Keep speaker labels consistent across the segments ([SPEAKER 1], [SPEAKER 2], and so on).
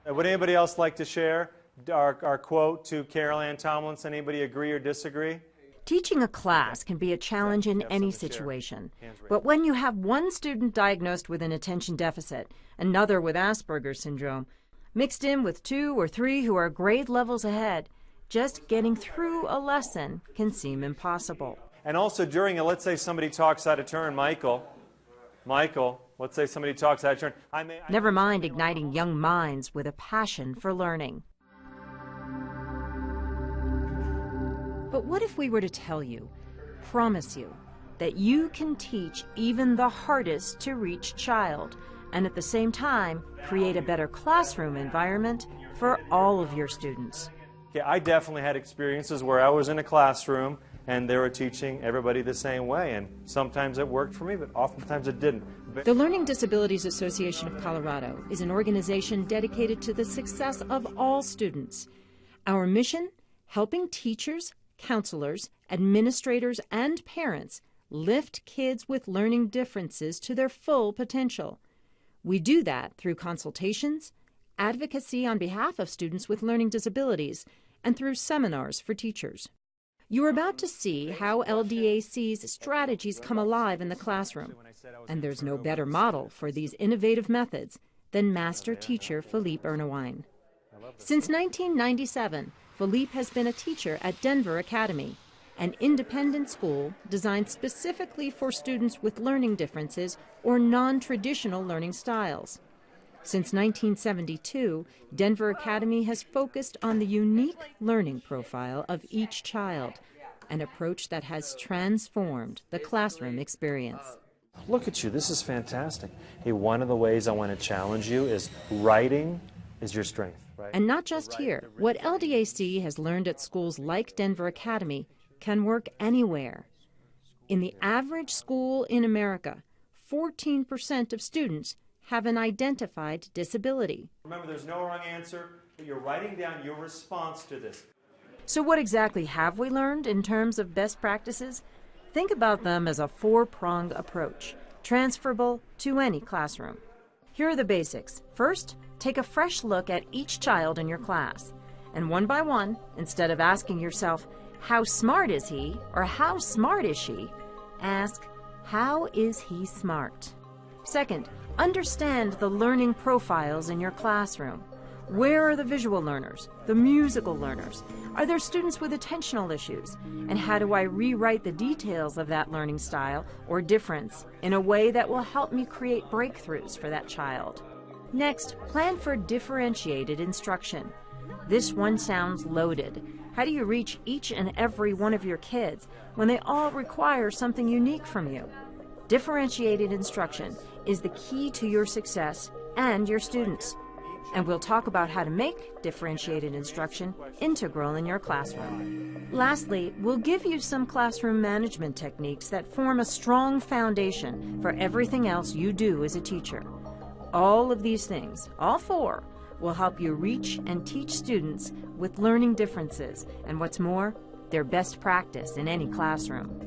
[SPEAKER 1] Would anybody else like to share our quote to Carol Ann Tomlinson? Anybody agree or disagree?
[SPEAKER 2] Teaching a class can be a challenge in any situation, but when you have one student diagnosed with an attention deficit, another with Asperger's syndrome, mixed in with 2 or 3 who are grade levels ahead, just getting through a lesson can seem impossible.
[SPEAKER 1] And also during let's say somebody talks out of turn, Michael, let's say somebody talks out of turn.
[SPEAKER 2] Never mind igniting young minds with a passion for learning. But what if we were to tell you, promise you, that you can teach even the hardest to reach child, and at the same time create a better classroom environment for all of your students?
[SPEAKER 1] Okay, I definitely had experiences where I was in a classroom and they were teaching everybody the same way, and sometimes it worked for me, but oftentimes it didn't.
[SPEAKER 2] The Learning Disabilities Association of Colorado is an organization dedicated to the success of all students. Our mission, helping teachers, counselors, administrators, and parents lift kids with learning differences to their full potential. We do that through consultations, advocacy on behalf of students with learning disabilities, and through seminars for teachers. You're about to see how LDAC's strategies come alive in the classroom, and there's no better model for these innovative methods than master teacher Philippe Ernewine. Since 1997, Philippe has been a teacher at Denver Academy, an independent school designed specifically for students with learning differences or non-traditional learning styles. Since 1972, Denver Academy has focused on the unique learning profile of each child, an approach that has transformed the classroom experience.
[SPEAKER 1] Look at you, this is fantastic. Hey, one of the ways I want to challenge you is writing is your strength. Right?
[SPEAKER 2] And not just here. What LDAC has learned at schools like Denver Academy can work anywhere. In the average school in America, 14% of students have an identified disability.
[SPEAKER 1] Remember, there's no wrong answer, but you're writing down your response to this.
[SPEAKER 2] So what exactly have we learned in terms of best practices? Think about them as a 4-pronged approach, transferable to any classroom. Here are the basics. First, take a fresh look at each child in your class. And one by one, instead of asking yourself, how smart is he or how smart is she, ask, how is he smart? Second, understand the learning profiles in your classroom. Where are the visual learners, the musical learners? Are there students with attentional issues? And how do I rewrite the details of that learning style or difference in a way that will help me create breakthroughs for that child? Next, plan for differentiated instruction. This one sounds loaded. How do you reach each and every one of your kids when they all require something unique from you? Differentiated instruction is the key to your success and your students. And we'll talk about how to make differentiated instruction integral in your classroom. Lastly, we'll give you some classroom management techniques that form a strong foundation for everything else you do as a teacher. All of these things, all 4, will help you reach and teach students with learning differences, and what's more, their best practice in any classroom.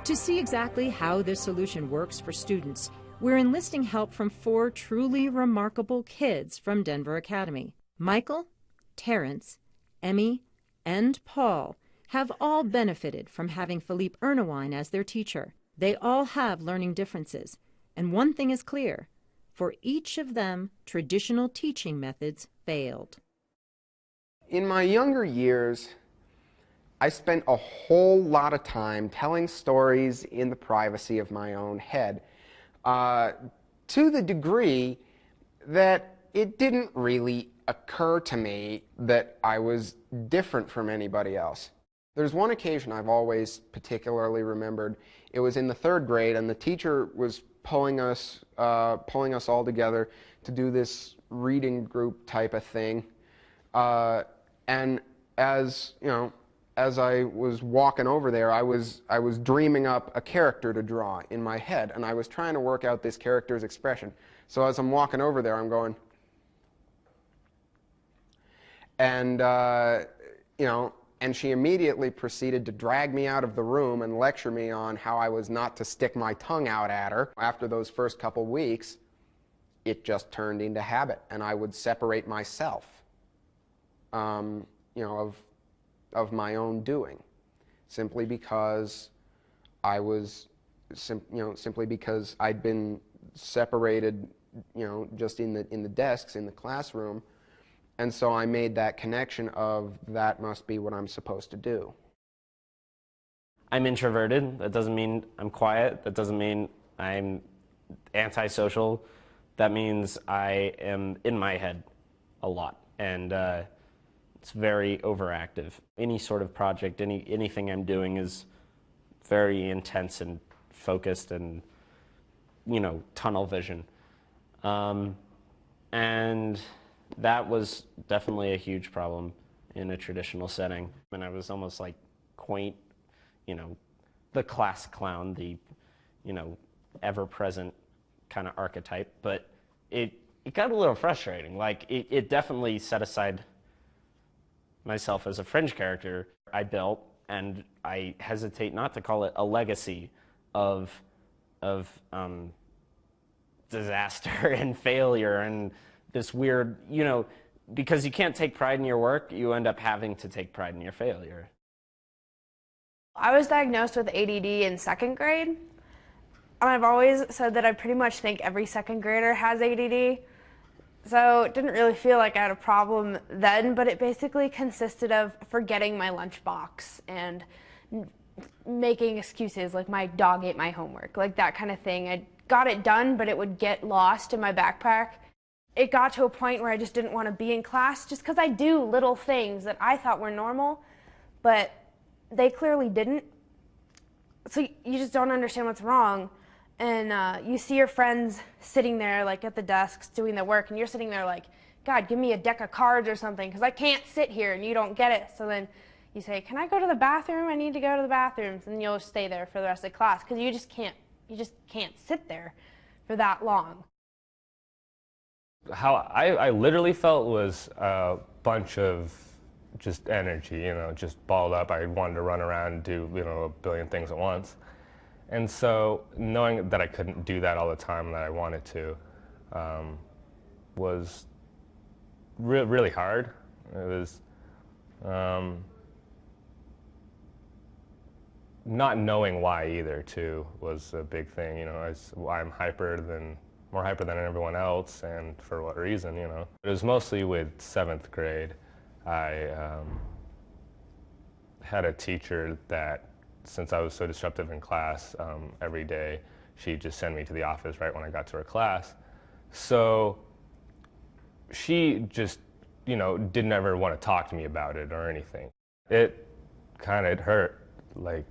[SPEAKER 2] To see exactly how this solution works for students, we're enlisting help from 4 truly remarkable kids from Denver Academy. Michael, Terrence, Emmy, and Paul have all benefited from having Philippe Ernewine as their teacher. They all have learning differences, and one thing is clear. For each of them, traditional teaching methods failed.
[SPEAKER 3] In my younger years, I spent a whole lot of time telling stories in the privacy of my own head, to the degree that it didn't really occur to me that I was different from anybody else. There's one occasion I've always particularly remembered. It was in the 3rd grade, and the teacher was pulling us all together to do this reading group type of thing. And as you know, as I was walking over there, I was dreaming up a character to draw in my head, and I was trying to work out this character's expression. So as I'm walking over there, I'm going, and you know, and she immediately proceeded to drag me out of the room and lecture me on how I was not to stick my tongue out at her. After those first couple weeks, it just turned into habit, and I would separate myself, you know, of my own doing, simply because I was, simply because I'd been separated, you know, just in the desks in the classroom, and so I made that connection of that must be what I'm supposed to do.
[SPEAKER 4] I'm introverted. That doesn't mean I'm quiet. That doesn't mean I'm antisocial. That means I am in my head a lot, and it's very overactive. Any sort of project, anything I'm doing is very intense and focused and, you know, tunnel vision. And that was definitely a huge problem in a traditional setting. And I was almost like quaint, you know, the class clown, the, you know, ever-present kind of archetype. But it got a little frustrating. Like, it definitely set aside myself as a fringe character I built, and I hesitate not to call it a legacy of disaster and failure and this weird, you know, because you can't take pride in your work, you end up having to take pride in your failure.
[SPEAKER 5] I was diagnosed with ADD in second grade, and I've always said that I pretty much think every second grader has ADD. So it didn't really feel like I had a problem then, but it basically consisted of forgetting my lunchbox and making excuses like my dog ate my homework, like that kind of thing. I got it done, but it would get lost in my backpack. It got to a point where I just didn't want to be in class just because I do little things that I thought were normal, but they clearly didn't. So you just don't understand what's wrong. And you see your friends sitting there like at the desks doing their work, and you're sitting there like, God, give me a deck of cards or something, because I can't sit here, and you don't get it. So then you say, can I go to the bathroom? I need to go to the bathrooms. And you'll stay there for the rest of the class because you just can't sit there for that long.
[SPEAKER 6] How I literally felt was a bunch of just energy, you know, just balled up. I wanted to run around and do, you know, a billion things at once. And so knowing that I couldn't do that all the time and that I wanted to was really hard. It was not knowing why either, too, was a big thing. You know, I'm more hyper than everyone else, and for what reason, you know. It was mostly with 7th grade. I had a teacher that, since I was so disruptive in class every day, she'd just send me to the office right when I got to her class. So she just, you know, didn't ever want to talk to me about it or anything. It kind of hurt, like,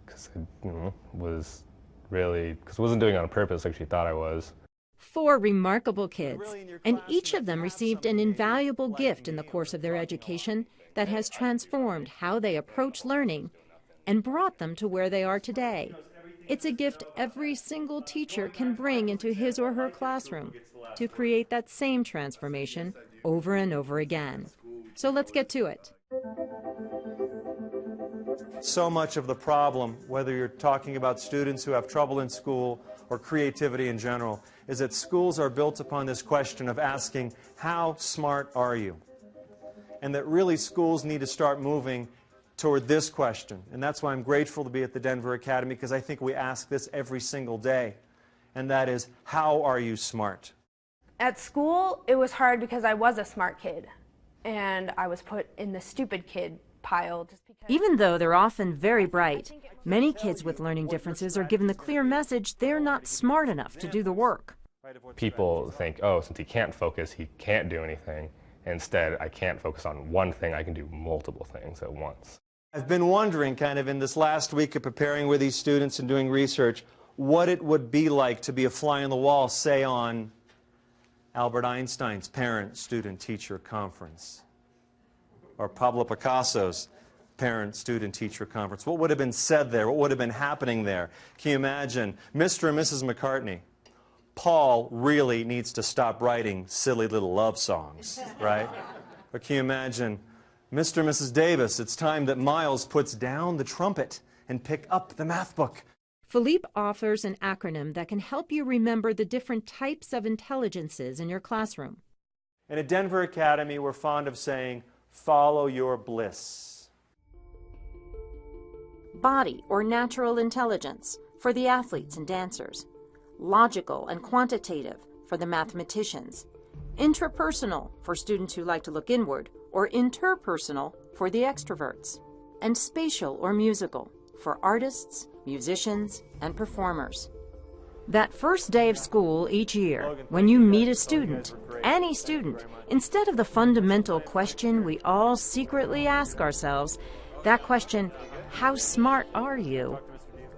[SPEAKER 6] because I, you know, was really, because I wasn't doing it on purpose like she thought I was.
[SPEAKER 2] 4 remarkable kids, and each of them received an invaluable gift in the course of their education that has transformed how they approach learning and brought them to where they are today. It's a gift every single teacher can bring into his or her classroom to create that same transformation over and over again. So let's get to it.
[SPEAKER 1] So much of the problem, whether you're talking about students who have trouble in school or creativity in general, is that schools are built upon this question of asking, how smart are you? And that really schools need to start moving toward this question. And that's why I'm grateful to be at the Denver Academy, because I think we ask this every single day. And that is, how are you smart?
[SPEAKER 5] At school, it was hard because I was a smart kid, and I was put in the stupid kid pile just because.
[SPEAKER 2] Even though they're often very bright, many kids with learning differences are given the clear message they're not smart enough to do the work.
[SPEAKER 6] People think, oh, since he can't focus, he can't do anything. Instead, I can't focus on one thing, I can do multiple things at once.
[SPEAKER 1] I've been wondering, kind of in this last week of preparing with these students and doing research, what it would be like to be a fly on the wall, say, on Albert Einstein's Parent-Student-Teacher Conference, or Pablo Picasso's Parent-Student-Teacher Conference. What would have been said there? What would have been happening there? Can you imagine? Mr. and Mrs. McCartney, Paul really needs to stop writing silly little love songs, right? Or can you imagine, Mr. and Mrs. Davis, it's time that Miles puts down the trumpet and pick up the math book.
[SPEAKER 2] Philippe offers an acronym that can help you remember the different types of intelligences in your classroom.
[SPEAKER 1] And at Denver Academy, we're fond of saying, follow your bliss.
[SPEAKER 2] Body or natural intelligence for the athletes and dancers. Logical and quantitative for the mathematicians. Intrapersonal for students who like to look inward, or interpersonal for the extroverts. And spatial or musical for artists, musicians, and performers. That first day of school each year, when you meet a student, any student, instead of the fundamental question we all secretly ask ourselves, that question, how smart are you?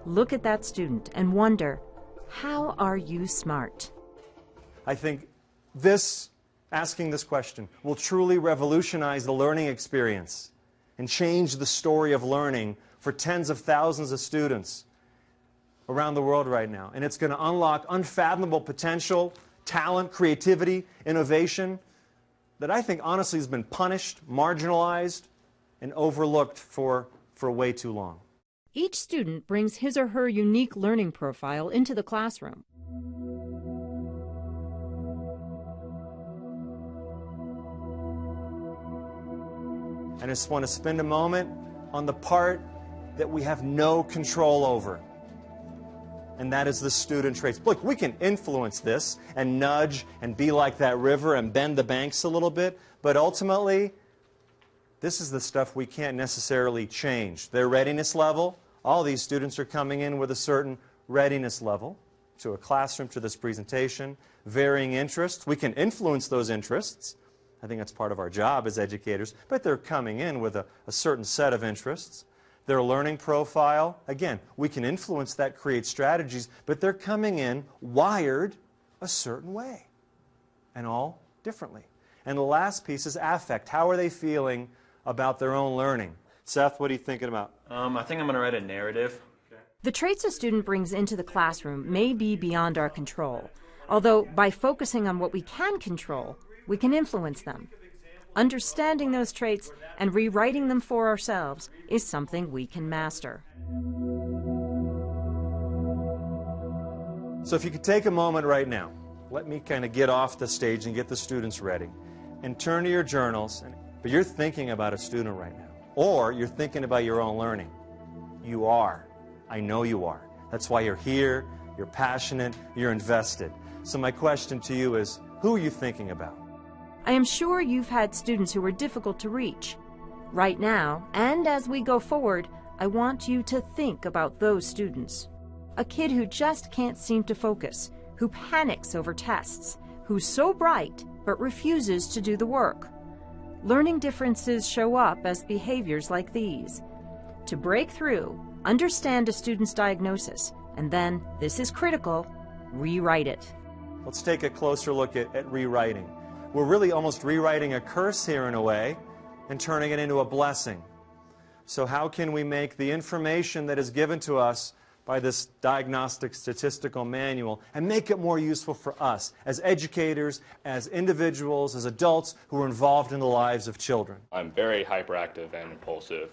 [SPEAKER 2] Look at that student and wonder, how are you smart?
[SPEAKER 1] I think asking this question will truly revolutionize the learning experience and change the story of learning for tens of thousands of students around the world right now. And it's going to unlock unfathomable potential, talent, creativity, innovation that I think honestly has been punished, marginalized, and overlooked for way too long.
[SPEAKER 2] Each student brings his or her unique learning profile into the classroom.
[SPEAKER 1] I just want to spend a moment on the part that we have no control over. And that is the student traits. Look, we can influence this and nudge and be like that river and bend the banks a little bit, but ultimately, this is the stuff we can't necessarily change. Their readiness level, all these students are coming in with a certain readiness level to a classroom, to this presentation, varying interests. We can influence those interests. I think that's part of our job as educators, but they're coming in with a certain set of interests. Their learning profile, again, we can influence that, create strategies, but they're coming in wired a certain way, and all differently. And the last piece is affect. How are they feeling about their own learning? Seth, what are you thinking about?
[SPEAKER 7] I think I'm going to write a narrative.
[SPEAKER 2] The traits a student brings into the classroom may be beyond our control, although by focusing on what we can control, we can influence them. Understanding those traits and rewriting them for ourselves is something we can master.
[SPEAKER 1] So if you could take a moment right now, let me kind of get off the stage and get the students ready, and turn to your journals, but you're thinking about a student right now, or you're thinking about your own learning. You are. I know you are. That's why you're here, you're passionate, you're invested. So my question to you is, who are you thinking about?
[SPEAKER 2] I am sure you've had students who were difficult to reach. Right now, and as we go forward, I want you to think about those students. A kid who just can't seem to focus, who panics over tests, who's so bright but refuses to do the work. Learning differences show up as behaviors like these. To break through, understand a student's diagnosis, and then, this is critical, rewrite it.
[SPEAKER 1] Let's take a closer look at rewriting. We're really almost rewriting a curse here in a way and turning it into a blessing. So how can we make the information that is given to us by this diagnostic statistical manual and make it more useful for us as educators, as individuals, as adults who are involved in the lives of children?
[SPEAKER 6] I'm very hyperactive and impulsive.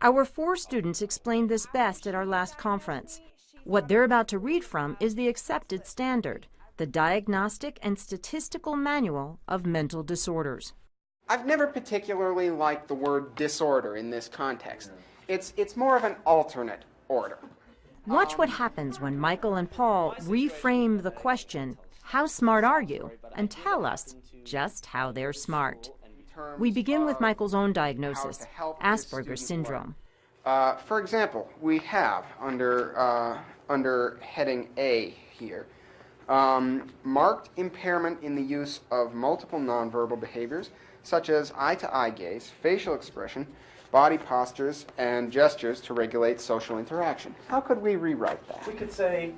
[SPEAKER 2] Our 4 students explained this best at our last conference. What they're about to read from is the accepted standard, the Diagnostic and Statistical Manual of Mental Disorders.
[SPEAKER 3] I've never particularly liked the word disorder in this context. It's more of an alternate order.
[SPEAKER 2] Watch what happens when Michael and Paul reframe the question, how smart are you? And tell us just how they're smart. We begin with Michael's own diagnosis, Asperger's syndrome.
[SPEAKER 3] For example, we have under heading A here, marked impairment in the use of multiple nonverbal behaviors, such as eye-to-eye gaze, facial expression, body postures, and gestures to regulate social interaction. How could we rewrite that?
[SPEAKER 7] We could say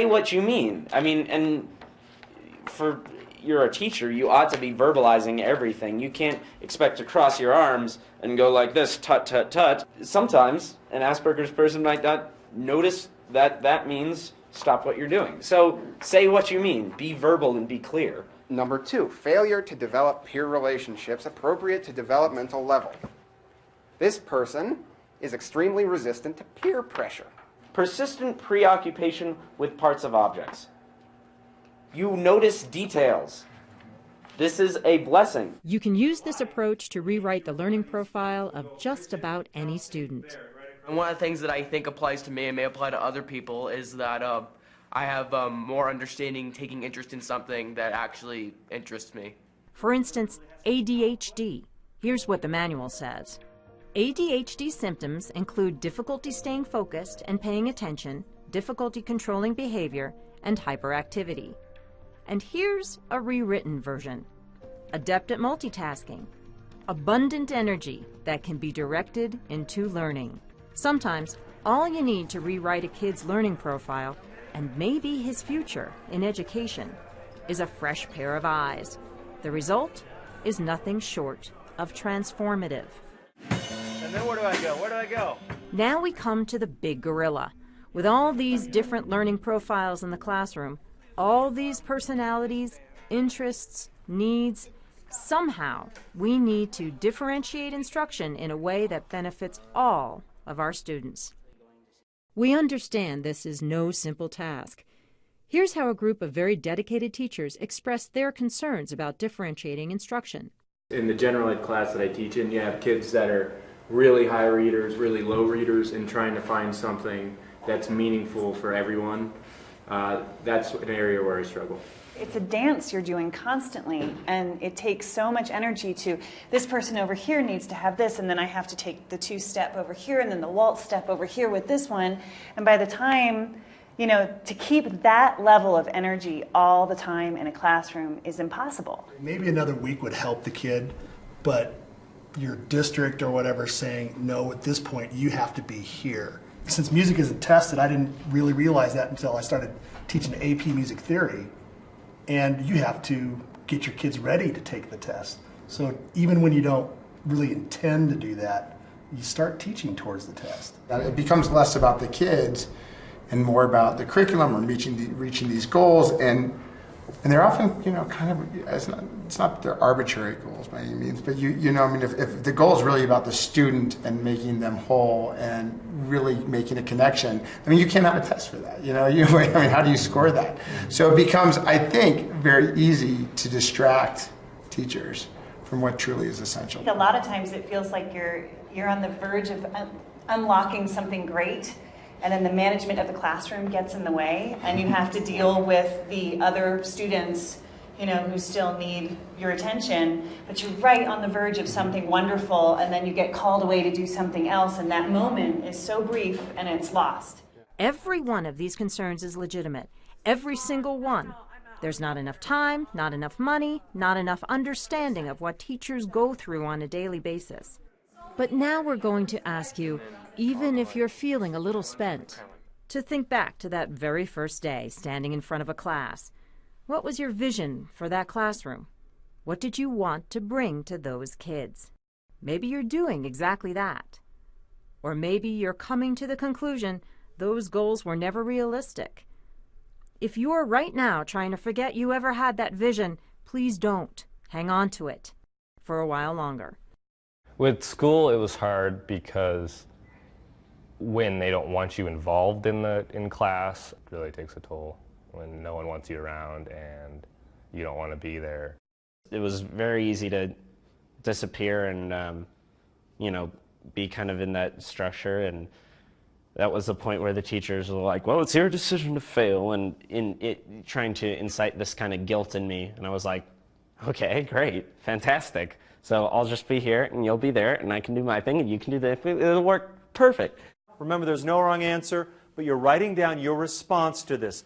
[SPEAKER 7] what you mean. I mean, and you're a teacher, you ought to be verbalizing everything. You can't expect to cross your arms and go like this, tut, tut, tut. Sometimes an Asperger's person might not notice that means stop what you're doing. So say what you mean. Be verbal and be clear.
[SPEAKER 3] Number 2, failure to develop peer relationships appropriate to developmental level. This person is extremely resistant to peer pressure.
[SPEAKER 7] Persistent preoccupation with parts of objects. You notice details. This is a blessing.
[SPEAKER 2] You can use this approach to rewrite the learning profile of just about any student.
[SPEAKER 8] And one of the things that I think applies to me and may apply to other people is that I have more understanding, taking interest in something that actually interests me.
[SPEAKER 2] For instance, ADHD. Here's what the manual says. ADHD symptoms include difficulty staying focused and paying attention, difficulty controlling behavior, and hyperactivity. And here's a rewritten version. Adept at multitasking. Abundant energy that can be directed into learning. Sometimes, all you need to rewrite a kid's learning profile, and maybe his future in education, is a fresh pair of eyes. The result is nothing short of transformative.
[SPEAKER 1] And then where do I go? Where do I go?
[SPEAKER 2] Now we come to the big gorilla. With all these different learning profiles in the classroom, all these personalities, interests, needs, somehow we need to differentiate instruction in a way that benefits all of our students. We understand this is no simple task. Here's how a group of very dedicated teachers expressed their concerns about differentiating instruction.
[SPEAKER 9] In the general ed class that I teach in, you have kids that are really high readers, really low readers, and trying to find something that's meaningful for everyone. That's an area where I struggle.
[SPEAKER 10] It's a dance you're doing constantly, and it takes so much energy to, this person over here needs to have this, and then I have to take the two-step over here, and then the waltz step over here with this one. And by the time, you know, to keep that level of energy all the time in a classroom is impossible.
[SPEAKER 11] Maybe another week would help the kid, but your district or whatever saying, no, at this point you have to be here. Since music isn't tested, I didn't really realize that until I started teaching AP music theory. And you have to get your kids ready to take the test. So even when you don't really intend to do that, you start teaching towards the test.
[SPEAKER 12] It becomes less about the kids and more about the curriculum or reaching these goals, and they're often, you know, kind of, it's not they're arbitrary goals by any means, but you know, I mean, if the goal is really about the student and making them whole and really making a connection, I mean, you can't have a test for that, you know, I mean, how do you score that? So it becomes, I think, very easy to distract teachers from what truly is essential.
[SPEAKER 10] A lot of times it feels like you're on the verge of unlocking something great, and then the management of the classroom gets in the way, and you have to deal with the other students, you know, who still need your attention, but you're right on the verge of something wonderful, and then you get called away to do something else, and that moment is so brief and it's lost.
[SPEAKER 2] Every one of these concerns is legitimate. Every single one. There's not enough time, not enough money, not enough understanding of what teachers go through on a daily basis. But now we're going to ask you, even if you're feeling a little spent, to think back to that very first day standing in front of a class. What was your vision for that classroom? What did you want to bring to those kids? Maybe you're doing exactly that. Or maybe you're coming to the conclusion those goals were never realistic. If you're right now trying to forget you ever had that vision, please don't. Hang on to it for a while longer.
[SPEAKER 6] With school, it was hard because when they don't want you involved in class, it really takes a toll. When no one wants you around and you don't want to be there.
[SPEAKER 4] It was very easy to disappear and, you know, be kind of in that structure, and that was the point where the teachers were like, well, it's your decision to fail, and trying to incite this kind of guilt in me, and I was like, okay, great, fantastic. So I'll just be here, and you'll be there, and I can do my thing, and you can do that. It'll work perfect.
[SPEAKER 1] Remember, there's no wrong answer, but you're writing down your response to this.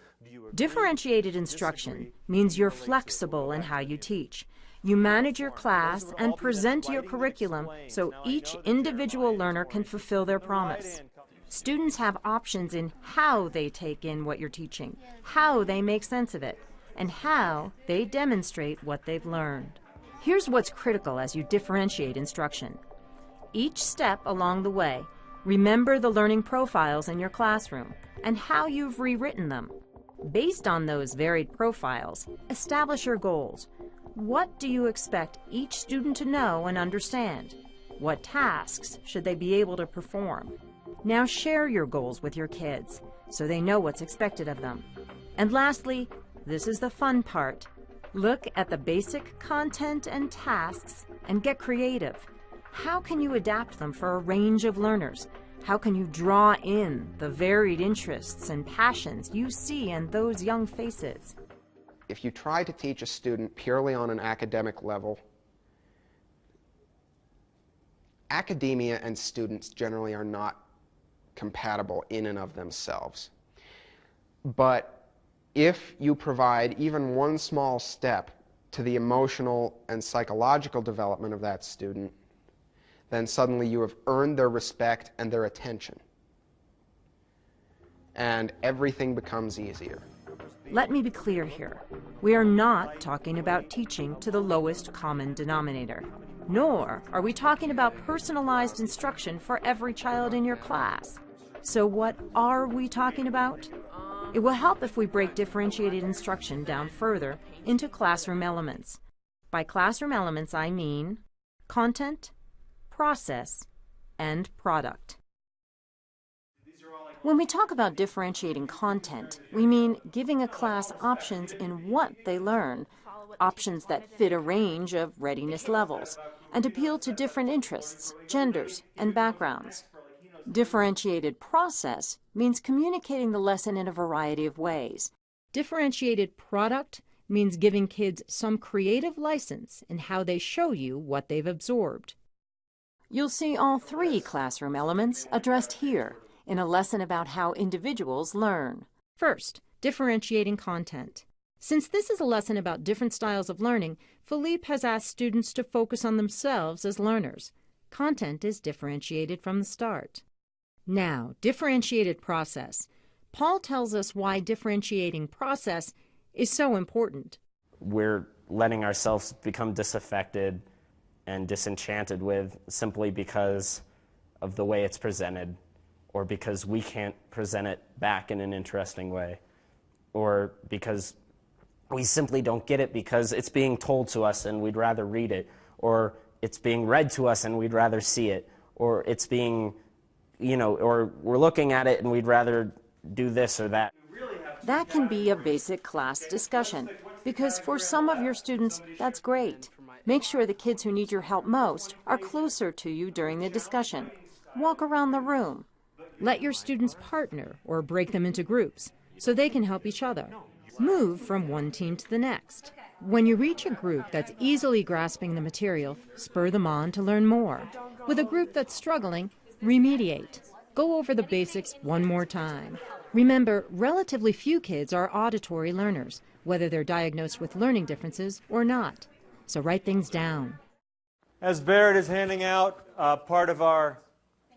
[SPEAKER 2] Differentiated instruction means you're flexible in how you teach. You manage your class and present your curriculum so each individual learner can fulfill their promise. Students have options in how they take in what you're teaching, how they make sense of it, and how they demonstrate what they've learned. Here's what's critical as you differentiate instruction. Each step along the way, remember the learning profiles in your classroom and how you've rewritten them. Based on those varied profiles, establish your goals. What do you expect each student to know and understand? What tasks should they be able to perform? Now share your goals with your kids so they know what's expected of them. And lastly, this is the fun part. Look at the basic content and tasks and get creative. How can you adapt them for a range of learners? How can you draw in the varied interests and passions you see in those young faces?
[SPEAKER 3] If you try to teach a student purely on an academic level, academia and students generally are not compatible in and of themselves. But if you provide even one small step to the emotional and psychological development of that student, then suddenly you have earned their respect and their attention. And everything becomes easier.
[SPEAKER 2] Let me be clear here. We are not talking about teaching to the lowest common denominator, nor are we talking about personalized instruction for every child in your class. So what are we talking about? It will help if we break differentiated instruction down further into classroom elements. By classroom elements, I mean content, process, and product. When we talk about differentiating content, we mean giving a class options in what they learn, options that fit a range of readiness levels and appeal to different interests, genders, and backgrounds. Differentiated process means communicating the lesson in a variety of ways. Differentiated product means giving kids some creative license in how they show you what they've absorbed. You'll see all three classroom elements addressed here in a lesson about how individuals learn. First, differentiating content. Since this is a lesson about different styles of learning, Philippe has asked students to focus on themselves as learners. Content is differentiated from the start. Now, differentiated process. Paul tells us why differentiating process is so important.
[SPEAKER 4] We're letting ourselves become disaffected and disenchanted with simply because of the way it's presented, or because we can't present it back in an interesting way, or because we simply don't get it because it's being told to us and we'd rather read it, or it's being read to us and we'd rather see it, or it's being, or we're looking at it and we'd rather do this or that.
[SPEAKER 2] That can be a basic class discussion, because for some of your students, that's great. Make sure the kids who need your help most are closer to you during the discussion. Walk around the room. Let your students partner or break them into groups so they can help each other. Move from one team to the next. When you reach a group that's easily grasping the material, spur them on to learn more. With a group that's struggling, remediate. Go over the basics one more time. Remember, relatively few kids are auditory learners, whether they're diagnosed with learning differences or not. So write things down.
[SPEAKER 1] As Barrett is handing out part of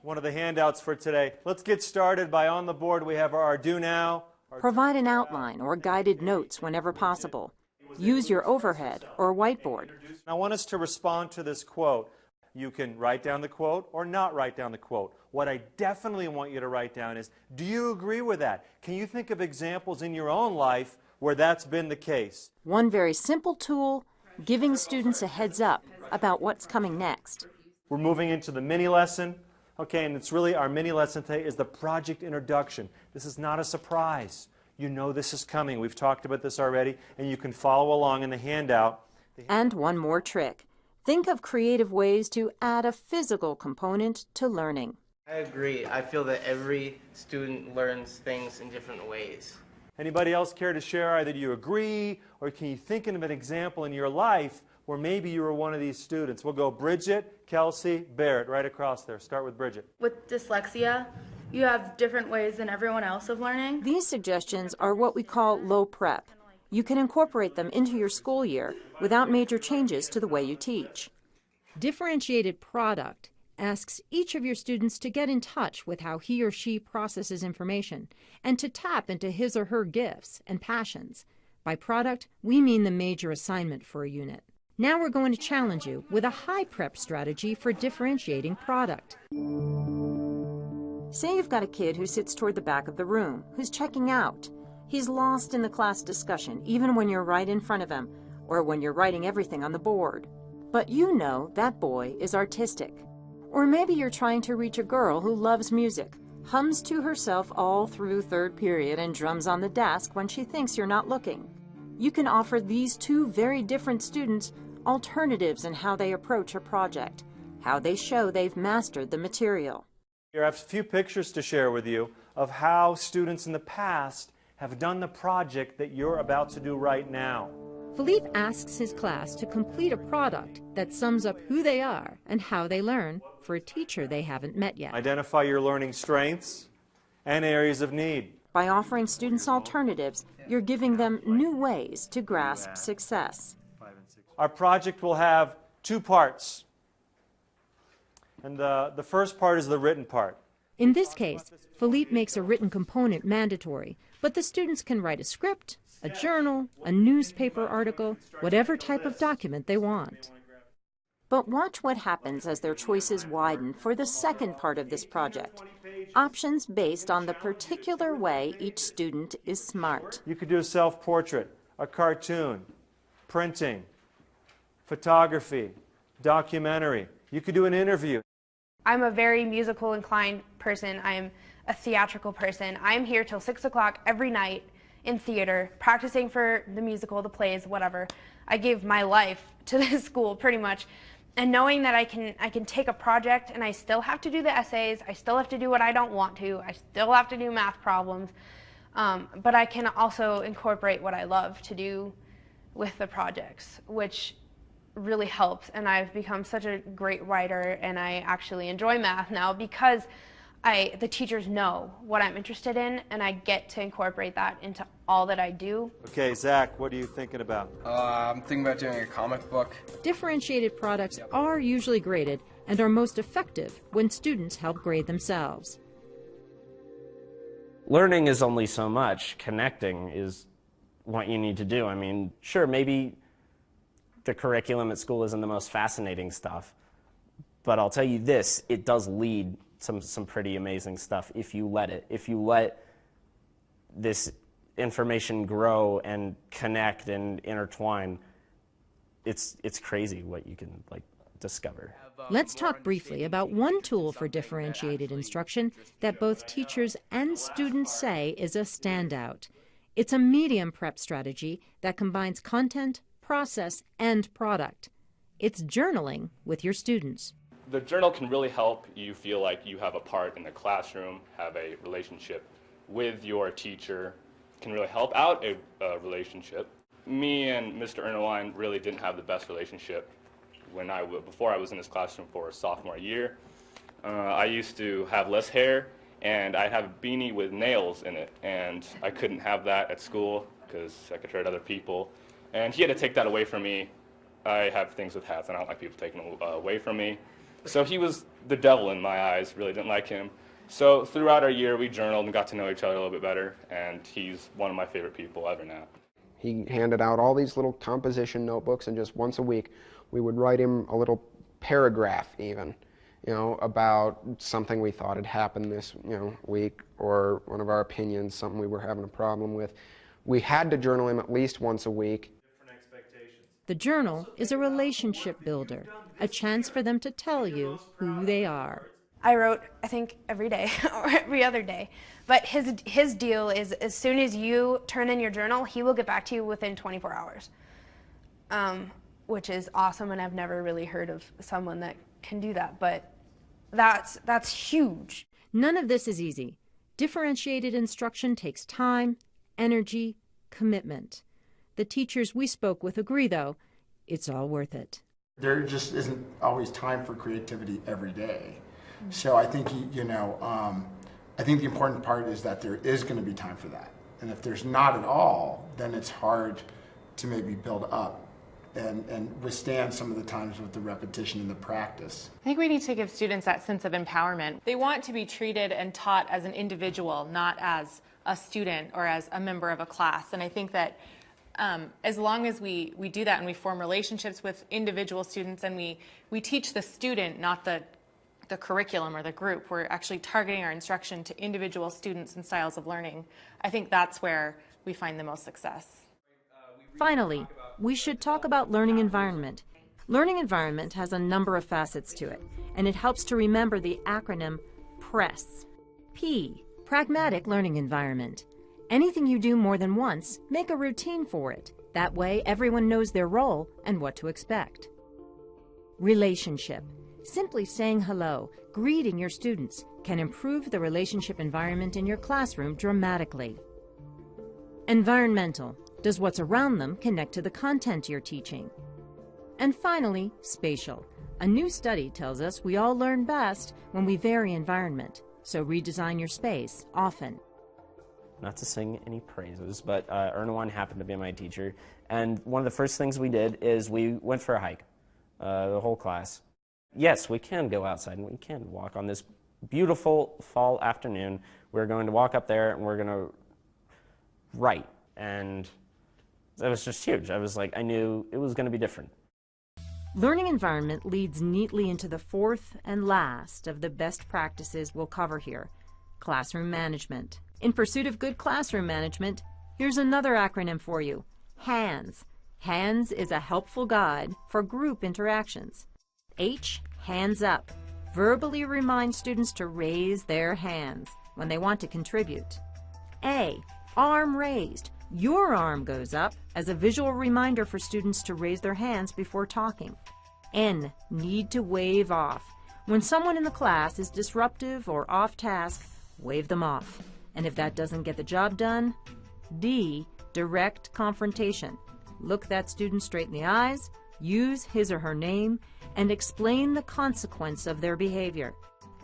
[SPEAKER 1] one of the handouts for today, let's get started by on the board we have our Do Now.
[SPEAKER 2] Provide an outline or guided notes whenever possible. Use your overhead or whiteboard.
[SPEAKER 1] I want us to respond to this quote. You can write down the quote or not write down the quote. What I definitely want you to write down is, do you agree with that? Can you think of examples in your own life where that's been the case?
[SPEAKER 2] One very simple tool, giving students a heads up about what's coming next.
[SPEAKER 1] We're moving into the mini lesson. Okay, and it's really our mini lesson today is the project introduction. This is not a surprise. You know this is coming. We've talked about this already, and you can follow along in the handout.
[SPEAKER 2] And one more trick. Think of creative ways to add a physical component to learning.
[SPEAKER 13] I agree. I feel that every student learns things in different ways.
[SPEAKER 1] Anybody else care to share? Either do you agree, or can you think of an example in your life where maybe you were one of these students? We'll go Bridget, Kelsey, Barrett, right across there. Start with Bridget.
[SPEAKER 14] With dyslexia, you have different ways than everyone else of learning.
[SPEAKER 2] These suggestions are what we call low prep. You can incorporate them into your school year without major changes to the way you teach. Differentiated product asks each of your students to get in touch with how he or she processes information and to tap into his or her gifts and passions. By product, we mean the major assignment for a unit. Now we're going to challenge you with a high prep strategy for differentiating product. Say you've got a kid who sits toward the back of the room, who's checking out. He's lost in the class discussion, even when you're right in front of him, or when you're writing everything on the board. But you know that boy is artistic. Or maybe you're trying to reach a girl who loves music, hums to herself all through third period and drums on the desk when she thinks you're not looking. You can offer these two very different students alternatives in how they approach a project, how they show they've mastered the material.
[SPEAKER 1] Here I have a few pictures to share with you of how students in the past have done the project that you're about to do right now.
[SPEAKER 2] Philippe asks his class to complete a product that sums up who they are and how they learn for a teacher they haven't met yet.
[SPEAKER 1] Identify your learning strengths and areas of need.
[SPEAKER 2] By offering students alternatives, you're giving them new ways to grasp success.
[SPEAKER 1] Our project will have two parts. And the first part is the written part.
[SPEAKER 2] In this case, Philippe makes a written component mandatory, but the students can write a script, a journal, a newspaper article, whatever type of document they want. But watch what happens as their choices widen for the second part of this project. Options based on the particular way each student is smart.
[SPEAKER 1] You could do a self-portrait, a cartoon, printing, photography, documentary. You could do an interview.
[SPEAKER 5] I'm a very musical inclined person. I'm a theatrical person. I'm here till 6 o'clock every night in theater, practicing for the musical, the plays, whatever. I give my life to this school pretty much. And knowing that I can take a project and I still have to do the essays, I still have to do what I don't want to, I still have to do math problems, but I can also incorporate what I love to do with the projects, which really helps. And I've become such a great writer, and I actually enjoy math now because the teachers know what I'm interested in, and I get to incorporate that into all that I do.
[SPEAKER 1] Okay, Zach, what are you thinking about?
[SPEAKER 15] I'm thinking about doing a comic book.
[SPEAKER 2] Differentiated products are usually graded and are most effective when students help grade themselves.
[SPEAKER 4] Learning is only so much. Connecting is what you need to do. I mean, sure, maybe the curriculum at school isn't the most fascinating stuff, but I'll tell you this, it does lead some pretty amazing stuff if you let it. If you let this information grow and connect and intertwine, it's crazy what you can discover.
[SPEAKER 2] Let's talk briefly about one tool for differentiated instruction that both teachers and students say is a standout. It's a medium prep strategy that combines content, process, and product. It's journaling with your students.
[SPEAKER 6] The journal can really help you feel like you have a part in the classroom, have a relationship with your teacher, can really help out a relationship. Me and Mr. Ernewein really didn't have the best relationship before I was in this classroom for a sophomore year. I used to have less hair, and I have a beanie with nails in it, and I couldn't have that at school because I could hurt other people. And he had to take that away from me. I have things with hats, and I don't like people taking them away from me. So he was the devil in my eyes, really didn't like him. So throughout our year, we journaled and got to know each other a little bit better, and he's one of my favorite people ever now.
[SPEAKER 3] He handed out all these little composition notebooks, and just once a week, we would write him a little paragraph even, about something we thought had happened this, week, or one of our opinions, something we were having a problem with. We had to journal him at least once a week.
[SPEAKER 2] The journal is a relationship builder, a chance for them to tell you who they are.
[SPEAKER 5] I wrote, I think, every day or every other day. But his deal is as soon as you turn in your journal, he will get back to you within 24 hours, which is awesome, and I've never really heard of someone that can do that, but that's huge.
[SPEAKER 2] None of this is easy. Differentiated instruction takes time, energy, commitment. The teachers we spoke with agree, though, it's all worth it.
[SPEAKER 12] There just isn't always time for creativity every day. So I think, I think the important part is that there is going to be time for that. And if there's not at all, then it's hard to maybe build up and withstand some of the times with the repetition and the practice.
[SPEAKER 16] I think we need to give students that sense of empowerment. They want to be treated and taught as an individual, not as a student or as a member of a class. And I think that as long as we do that and we form relationships with individual students and we teach the student, not the curriculum or the group, we're actually targeting our instruction to individual students and styles of learning, I think that's where we find the most success.
[SPEAKER 2] Finally, we should talk about learning environment. Learning environment has a number of facets to it, and it helps to remember the acronym PRESS. P, pragmatic learning environment. Anything you do more than once, make a routine for it. That way, everyone knows their role and what to expect. Relationship. Simply saying hello, greeting your students, can improve the relationship environment in your classroom dramatically. Environmental. Does what's around them connect to the content you're teaching? And finally, spatial. A new study tells us we all learn best when we vary environment, so redesign your space often.
[SPEAKER 4] Not to sing any praises, but Ernawan happened to be my teacher, and one of the first things we did is we went for a hike, the whole class. Yes, we can go outside and we can walk on this beautiful fall afternoon. We're going to walk up there and we're going to write, and it was just huge. I was like, I knew it was going to be different.
[SPEAKER 2] Learning environment leads neatly into the fourth and last of the best practices we'll cover here, classroom management. In pursuit of good classroom management, here's another acronym for you, HANDS. HANDS is a helpful guide for group interactions. H, hands up. Verbally remind students to raise their hands when they want to contribute. A, arm raised. Your arm goes up as a visual reminder for students to raise their hands before talking. N, need to wave off. When someone in the class is disruptive or off task, wave them off. And if that doesn't get the job done, D, direct confrontation. Look that student straight in the eyes, use his or her name, and explain the consequence of their behavior.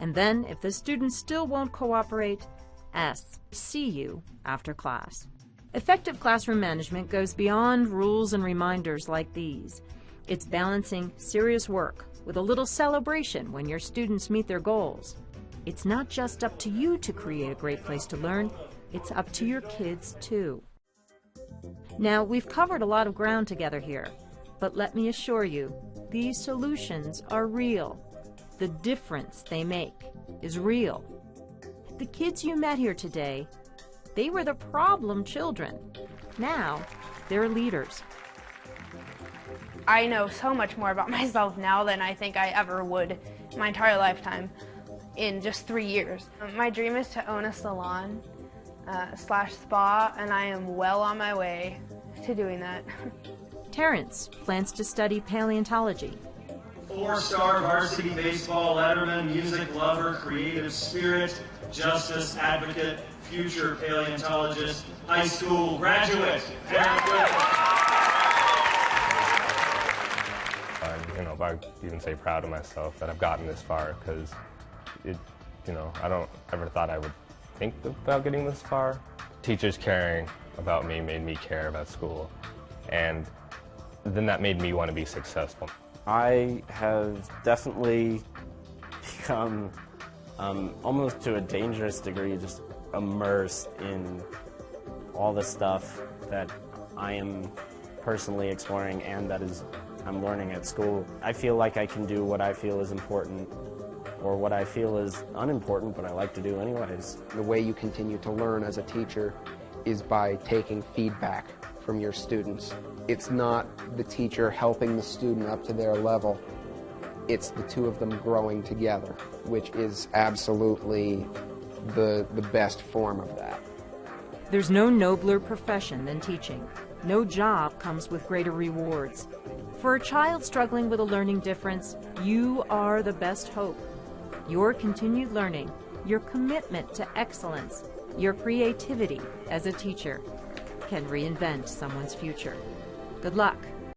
[SPEAKER 2] And then, if the student still won't cooperate, S, see you after class. Effective classroom management goes beyond rules and reminders like these. It's balancing serious work with a little celebration when your students meet their goals. It's not just up to you to create a great place to learn, it's up to your kids too. Now, we've covered a lot of ground together here, but let me assure you, these solutions are real. The difference they make is real. The kids you met here today, they were the problem children. Now, they're leaders.
[SPEAKER 5] I know so much more about myself now than I think I ever would my entire lifetime in just 3 years. My dream is to own a salon / spa, and I am well on my way to doing that.
[SPEAKER 2] Terrence plans to study paleontology.
[SPEAKER 17] 4-star varsity baseball letterman, music lover, creative spirit, justice advocate, future paleontologist, high school graduate.
[SPEAKER 6] I'd even say proud of myself that I've gotten this far, because I don't ever thought I would think about getting this far. Teachers caring about me made me care about school, and then that made me want to be successful.
[SPEAKER 4] I have definitely become almost to a dangerous degree just immersed in all the stuff that I am personally exploring and that I'm learning at school. I feel like I can do what I feel is important or what I feel is unimportant, but I like to do anyways.
[SPEAKER 3] The way you continue to learn as a teacher is by taking feedback from your students. It's not the teacher helping the student up to their level. It's the two of them growing together, which is absolutely the best form of that.
[SPEAKER 2] There's no nobler profession than teaching. No job comes with greater rewards. For a child struggling with a learning difference, you are the best hope. Your continued learning, your commitment to excellence, your creativity as a teacher can reinvent someone's future. Good luck.